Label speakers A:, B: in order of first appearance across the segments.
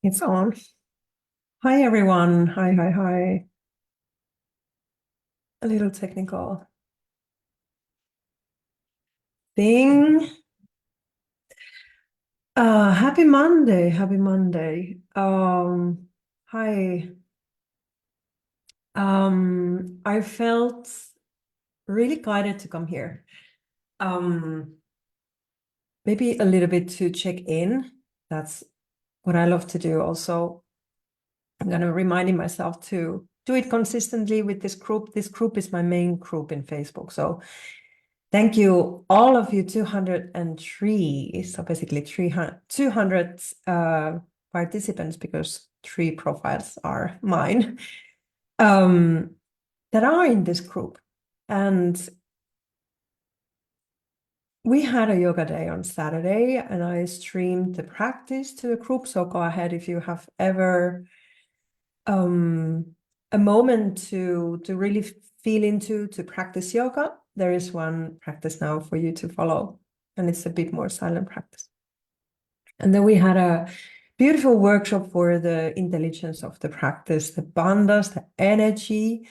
A: It's on. Hi, everyone. Hi, hi, hi. A little technical thing. Happy Monday. Happy Monday. Hi. I felt really guided to come here. Um, Maybe a little bit to check in. That's what I love to do. Also, I'm gonna reminding myself to do it consistently with this group. This group is my main group in Facebook. So thank you, all of you, 203. So basically 200 participants, because 3 profiles are mine, that are in this group. And we had a yoga day on Saturday, and I streamed the practice to the group. So go ahead if you have ever a moment to really feel into to practice yoga. There is one practice now for you to follow, and it's a bit more silent practice. And then we had a beautiful workshop for the intelligence of the practice, the bandhas, the energy,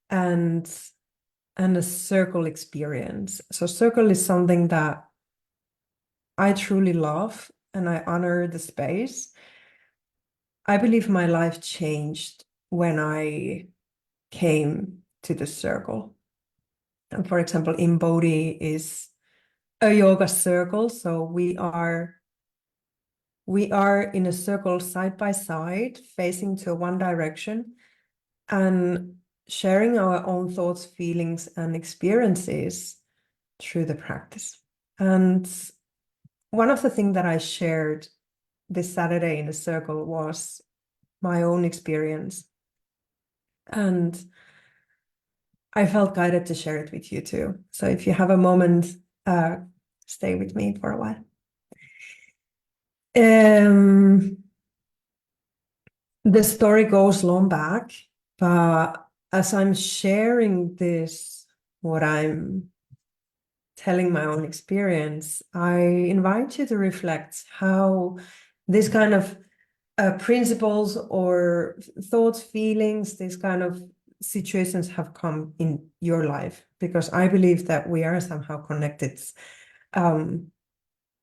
A: and a circle experience. So circle is something that I truly love, and I honor the space. I believe my life changed when I came to the circle. And for example, in Bodhi is a yoga circle. So we are in a circle side by side, facing to one direction, and sharing our own thoughts, feelings, and experiences through the practice. And one of the things that I shared this Saturday in the circle was my own experience. And I felt guided to share it with you too. So if you have a moment, stay with me for a while. The story goes long back, but as I'm sharing this, what I'm telling my own experience, I invite you to reflect how this kind of principles or thoughts, feelings, these kind of situations have come in your life, because I believe that we are somehow connected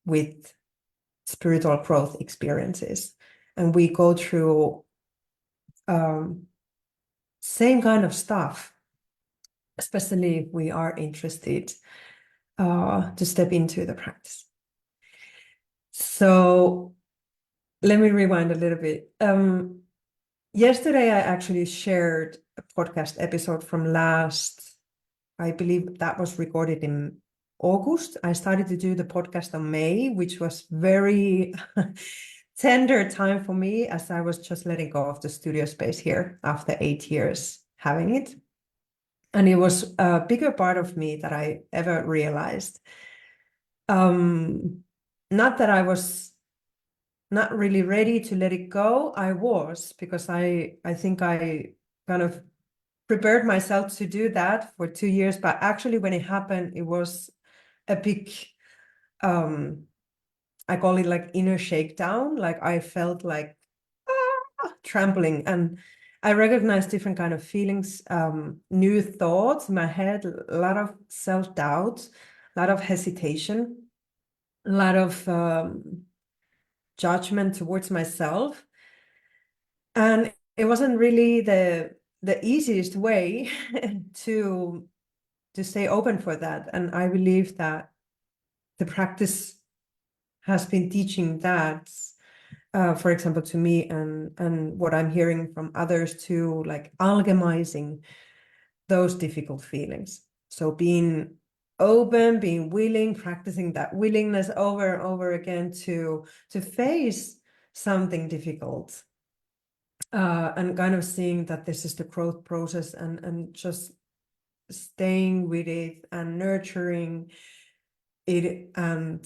A: with spiritual growth experiences, and we go through same kind of stuff, especially if we are interested to step into the practice. So let me rewind a little bit. Yesterday, I actually shared a podcast episode from I believe that was recorded in August. I started to do the podcast on May, which was very tender time for me, as I was just letting go of the studio space here after 8 years having it. And it was a bigger part of me that I ever realized. Not that I was not really ready to let it go. I was, because I think I kind of prepared myself to do that for 2 years. But actually, when it happened, it was a big, I call it like inner shakedown. Like I felt like trampling, and I recognized different kind of feelings, new thoughts in my head, a lot of self-doubt, a lot of hesitation, a lot of judgment towards myself. And it wasn't really the easiest way to stay open for that. And I believe that the practice has been teaching that, for example, to me, and what I'm hearing from others too, like alchemizing those difficult feelings. So being open, being willing, practicing that willingness over and over again to face something difficult, and kind of seeing that this is the growth process, and just staying with it and nurturing it, and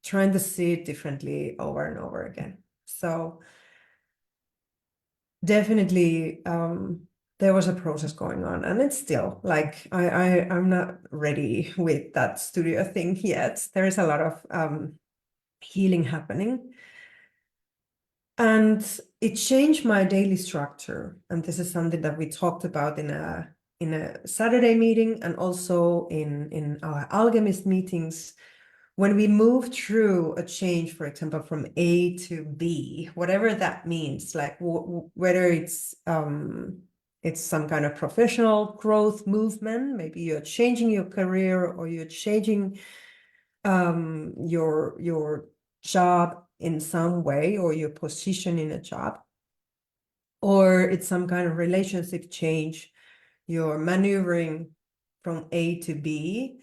A: trying to see it differently over and over again. So definitely there was a process going on, and it's still like I'm not ready with that studio thing yet. There is a lot of healing happening. And it changed my daily structure. And this is something that we talked about in a Saturday meeting, and also in our alchemist meetings. When we move through a change, for example, from A to B, whatever that means, like whether it's some kind of professional growth movement, maybe you're changing your career, or you're changing your job in some way, or your position in a job, or it's some kind of relationship change, you're maneuvering from A to B.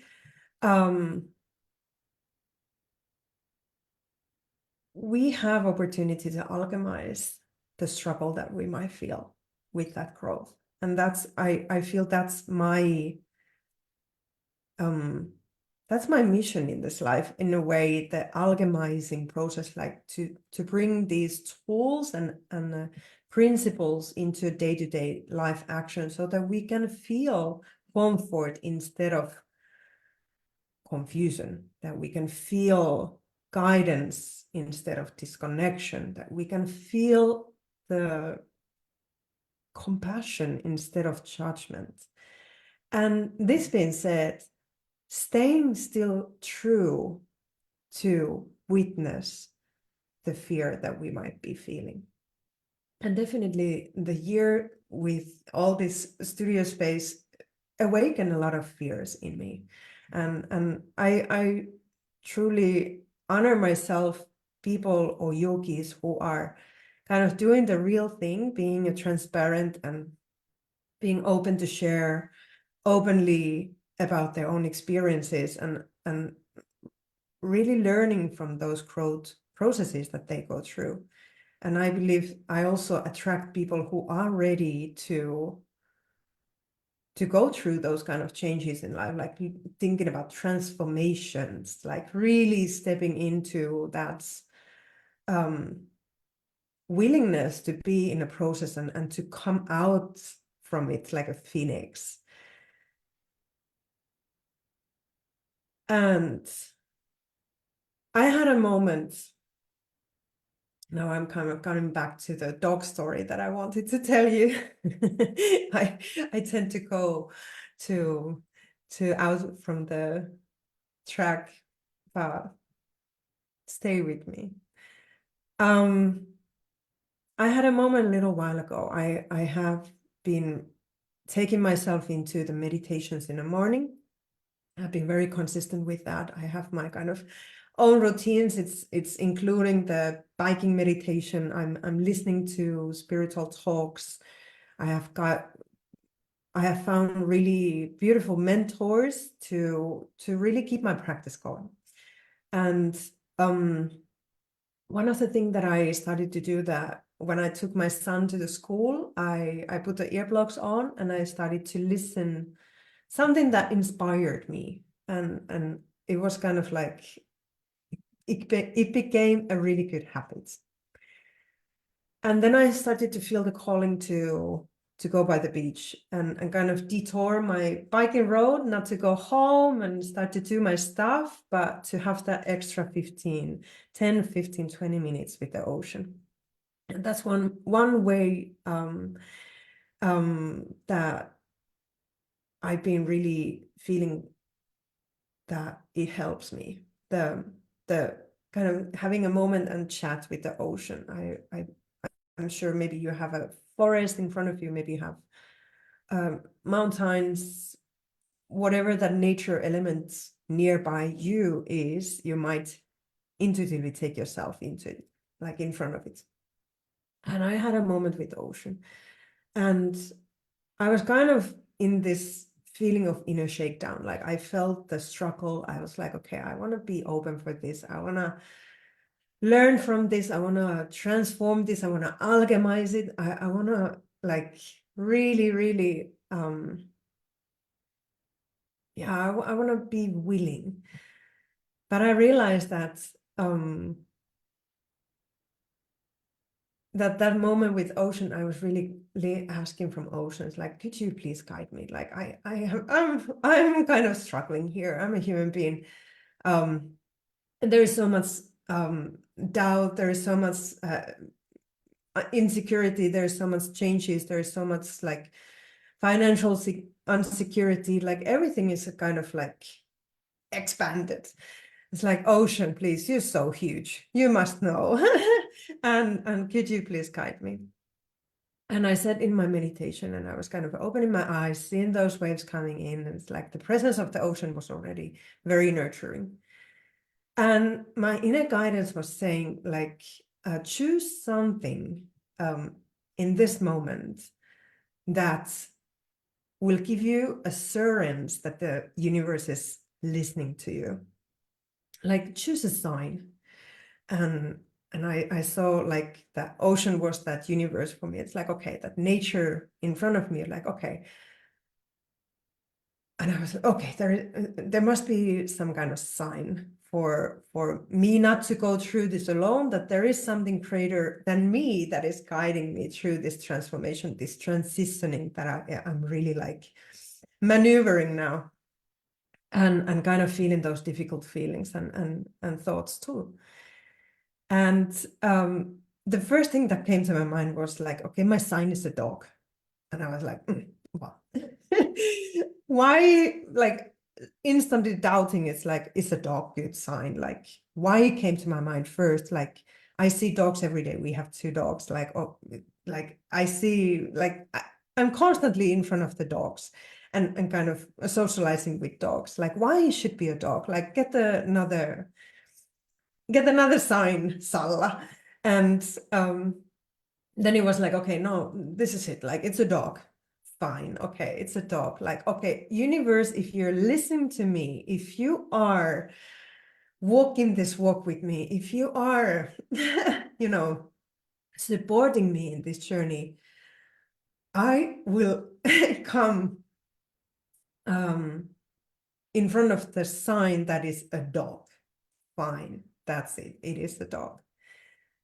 A: We have opportunity to alchemize the struggle that we might feel with that growth. And I feel that's my mission in this life, in a way, the alchemizing process, like to bring these tools and principles into day-to-day life action, so that we can feel comfort instead of confusion, that we can feel guidance instead of disconnection, that we can feel the compassion instead of judgment. And this being said, staying still true to witness the fear that we might be feeling. And definitely the year with all this studio space awakened a lot of fears in me. And I truly honor myself, people or yogis who are kind of doing the real thing, being a transparent and being open to share openly about their own experiences, and really learning from those growth processes that they go through. And I believe I also attract people who are ready to go through those kind of changes in life, like thinking about transformations, like really stepping into that willingness to be in a process and to come out from it like a phoenix. And I had a moment. Now I'm kind of coming back to the dog story that I wanted to tell you. I tend to go to out from the track, but stay with me. I had a moment a little while ago. I have been taking myself into the meditations in the morning. I've been very consistent with that. I have my kind of own routines. It's including the biking meditation. I'm listening to spiritual talks. I have found really beautiful mentors to really keep my practice going. And one of the things that I started to do, that when I took my son to the school, I put the earplugs on and I started to listen, something that inspired me. And it was kind of like, it became a really good habit. And then I started to feel the calling to go by the beach and kind of detour my biking road, not to go home and start to do my stuff, but to have that extra 10, 15, 20 minutes with the ocean. And that's one way that I've been really feeling that it helps me. The kind of having a moment and chat with the ocean. I'm sure maybe you have a forest in front of you, maybe you have mountains, whatever that nature elements nearby you is, you might intuitively take yourself into it, like in front of it. And I had a moment with the ocean, and I was kind of in this feeling of inner shakedown. Like I felt the struggle. I was like, okay, I want to be open for this. I want to learn from this. I want to transform this. I want to alchemize it. I want to like really, really, yeah, I want to be willing. But I realized that that moment with ocean, I was really asking from oceans, like, could you please guide me? Like, I'm kind of struggling here. I'm a human being. And there is so much doubt. There is so much insecurity. There's so much changes. There's so much like financial insecurity. Like everything is kind of like expanded. It's like, ocean, please, you're so huge. You must know. and could you please guide me? And I sat in my meditation and I was kind of opening my eyes, seeing those waves coming in. And it's like the presence of the ocean was already very nurturing. And my inner guidance was saying, like, choose something in this moment that will give you assurance that the universe is listening to you. Like, choose a sign. And I saw like the ocean was that universe for me. It's like, okay, that nature in front of me, like, okay. And I was like, okay, there must be some kind of sign for me not to go through this alone, that there is something greater than me that is guiding me through this transformation, this transitioning that I'm really like maneuvering now, and kind of feeling those difficult feelings and thoughts too. And the first thing that came to my mind was like, okay, my sign is a dog. And I was like, what? Why, like, instantly doubting, it's like, is a dog good sign? Like, why it came to my mind first, like, I see dogs every day. We have 2 dogs. Like, oh, like I see, like, I'm constantly in front of the dogs and kind of socializing with dogs. Like, why it should be a dog? Like, another sign, Salla. And then it was like, okay, no, this is it. Like, it's a dog. Fine. Okay, it's a dog. Like, okay, universe, if you're listening to me, if you are walking this walk with me, if you are, supporting me in this journey, I will come in front of the sign that is a dog. Fine. That's it. It is a dog.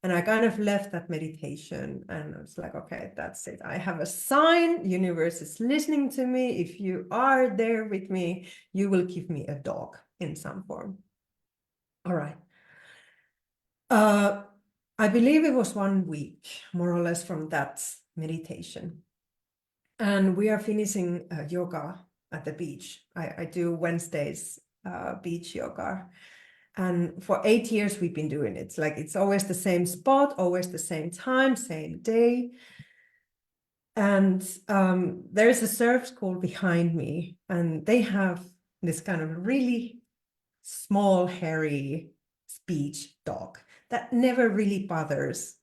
A: And I kind of left that meditation and I was like, okay, that's it. I have a sign. Universe is listening to me. If you are there with me, you will give me a dog in some form. All right. I believe it was 1 week, more or less, from that meditation. And we are finishing yoga at the beach. I do Wednesdays beach yoga. And for 8 years, we've been doing it. It's like, it's always the same spot, always the same time, same day. And there's a surf school behind me, and they have this kind of really small, hairy speech dog that never really bothers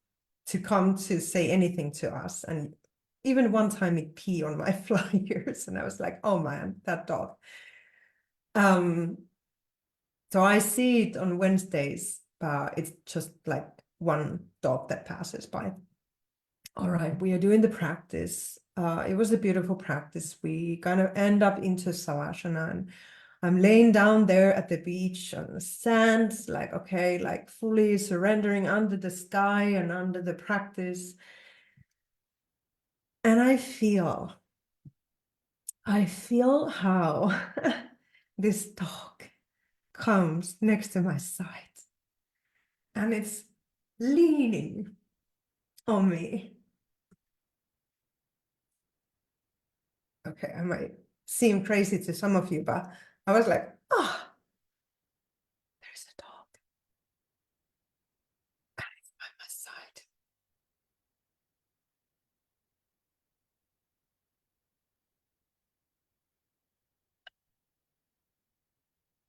A: to come to say anything to us. And even one time it peed on my flyers, and I was like, oh man, that dog. So I see it on Wednesdays, but it's just like one dog that passes by. All right, we are doing the practice. It was a beautiful practice. We kind of end up into Savasana, and I'm laying down there at the beach on the sand, like, okay, like fully surrendering under the sky and under the practice. And I feel how this dog comes next to my side and it's leaning on me. Okay, I might seem crazy to some of you, but I was like, oh, there's a dog. And it's by my side.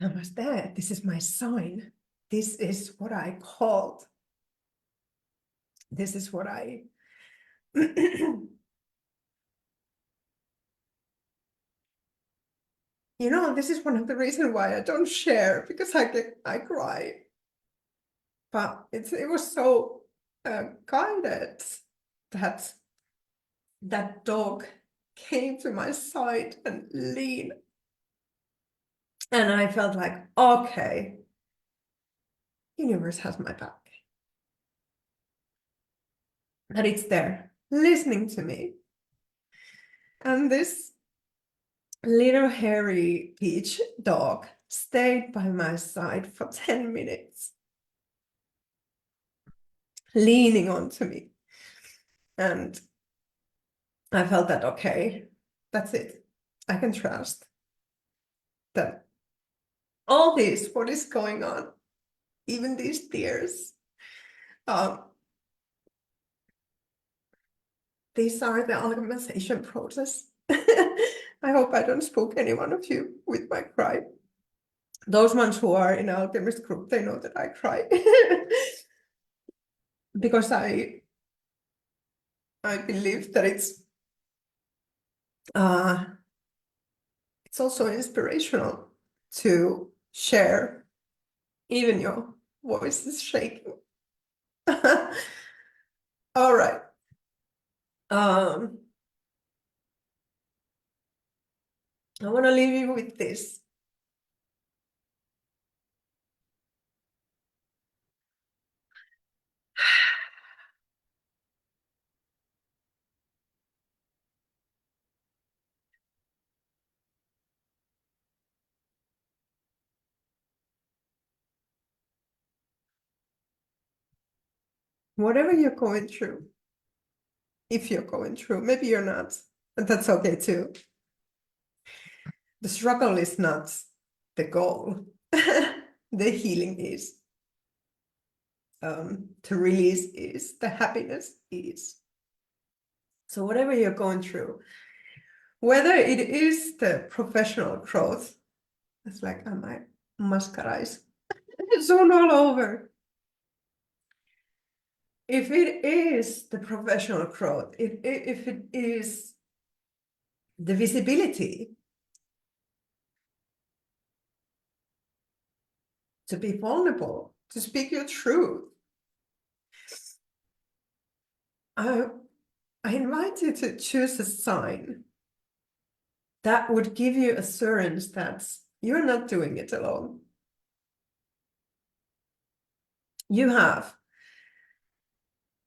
A: I was there. This is my sign. This is what I called. This is what I this is one of the reasons why I don't share, because I cry. But it was so guided that that dog came to my side and leaned. And I felt like, okay, universe has my back. That it's there, listening to me. And this little hairy peach dog stayed by my side for 10 minutes, leaning onto me. And I felt that, okay, that's it. I can trust that all this, what is going on, even these tears, these are the alchemization process. I hope I don't spook any one of you with my cry. Those ones who are in alchemist group, they know that I cry. Because I believe that it's also inspirational to share, even your voice is shaking. All right. I want to leave you with this. Whatever you're going through, if you're going through, maybe you're not, and that's okay too. The struggle is not the goal. The healing is. To release is. The happiness is. So whatever you're going through, whether it is the professional growth, it's like, my mascara is zoom all over. If it is the professional growth, if it is the visibility to be vulnerable, to speak your truth, I invite you to choose a sign that would give you assurance that you're not doing it alone. You have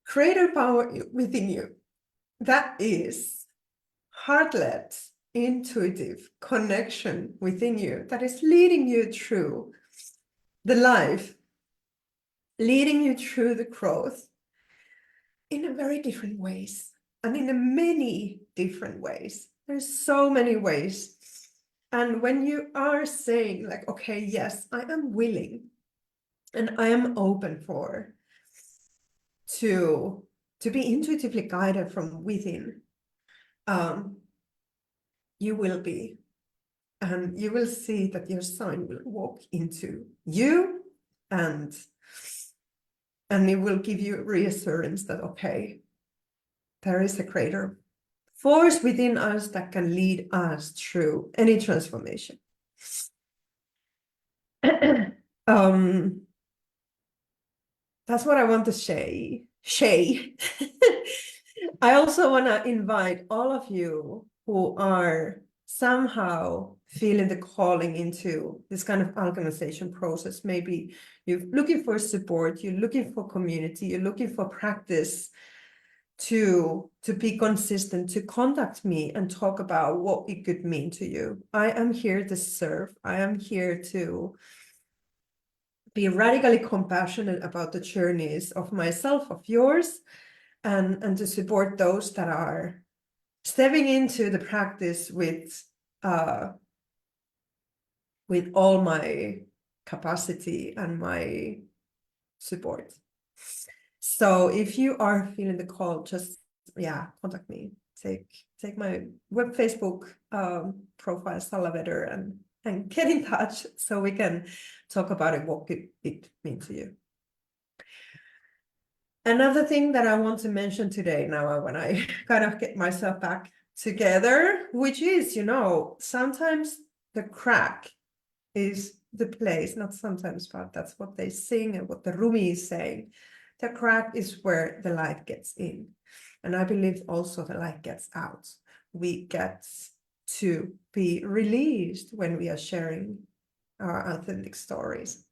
A: greater power within you. That is heart-led, intuitive connection within you that is leading you through the life, leading you through the growth in a very different ways and in a many different ways. There's so many ways. And when you are saying like, okay, yes, I am willing and I am open to be intuitively guided from within, you will be, and you will see that your sign will walk into you, and it will give you reassurance that, okay, there is a greater force within us that can lead us through any transformation. That's what I want to say. I also want to invite all of you who are somehow feeling the calling into this kind of alchemization process. Maybe you're looking for support, you're looking for community, you're looking for practice to be consistent, to contact me and talk about what it could mean to you. I am here to serve. I am here to be radically compassionate about the journeys of myself, of yours, and to support those that are stepping into the practice with all my capacity and my support. So if you are feeling the call, just contact me. Take my web Facebook profile, Salavetter, and get in touch so we can talk about it, what it means to you. Another thing that I want to mention today, now when I kind of get myself back together, which is, sometimes the crack is the place, not sometimes, but that's what they sing and what the Rumi is saying. The crack is where the light gets in. And I believe also the light gets out. We get to be released when we are sharing our authentic stories.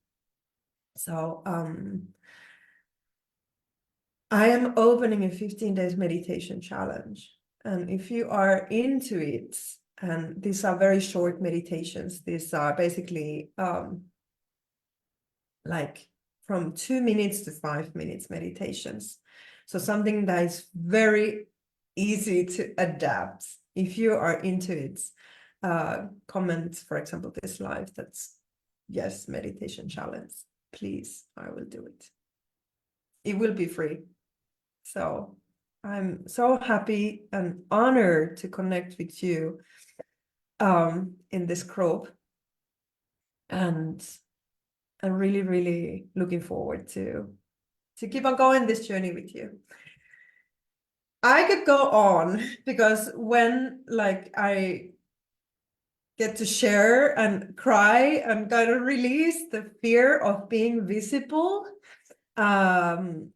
A: So I am opening a 15 days meditation challenge. And if you are into it, and these are very short meditations, these are basically like from 2 minutes to 5 minutes meditations. So something that is very easy to adapt. If you are into it, comment, for example, this live, that's yes, meditation challenge. Please, I will do it. It will be free. So I'm so happy and honored to connect with you in this group. And I'm really, really looking forward to keep on going this journey with you. I could go on because when like I get to share and cry and kind of release the fear of being visible, then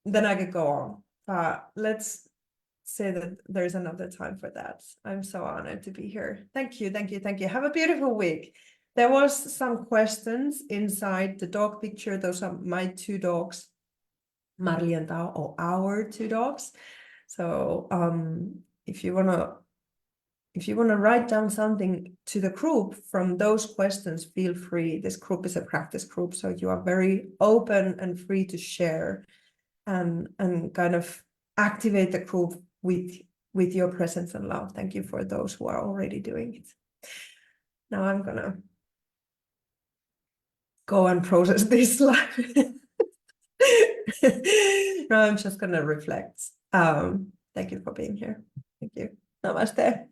A: I could go on. But let's say that there's another time for that. I'm so honored to be here. Thank you, thank you, thank you. Have a beautiful week. There was some questions inside the dog picture. Those are my two dogs, Marley and Tao, or our two dogs. So if you wanna write down something to the group from those questions, feel free. This group is a practice group, so you are very open and free to share and kind of activate the group with your presence and love. Thank you for those who are already doing it. Now I'm gonna go and process this life. Now I'm just gonna reflect. Thank you for being here. Thank you. Namaste.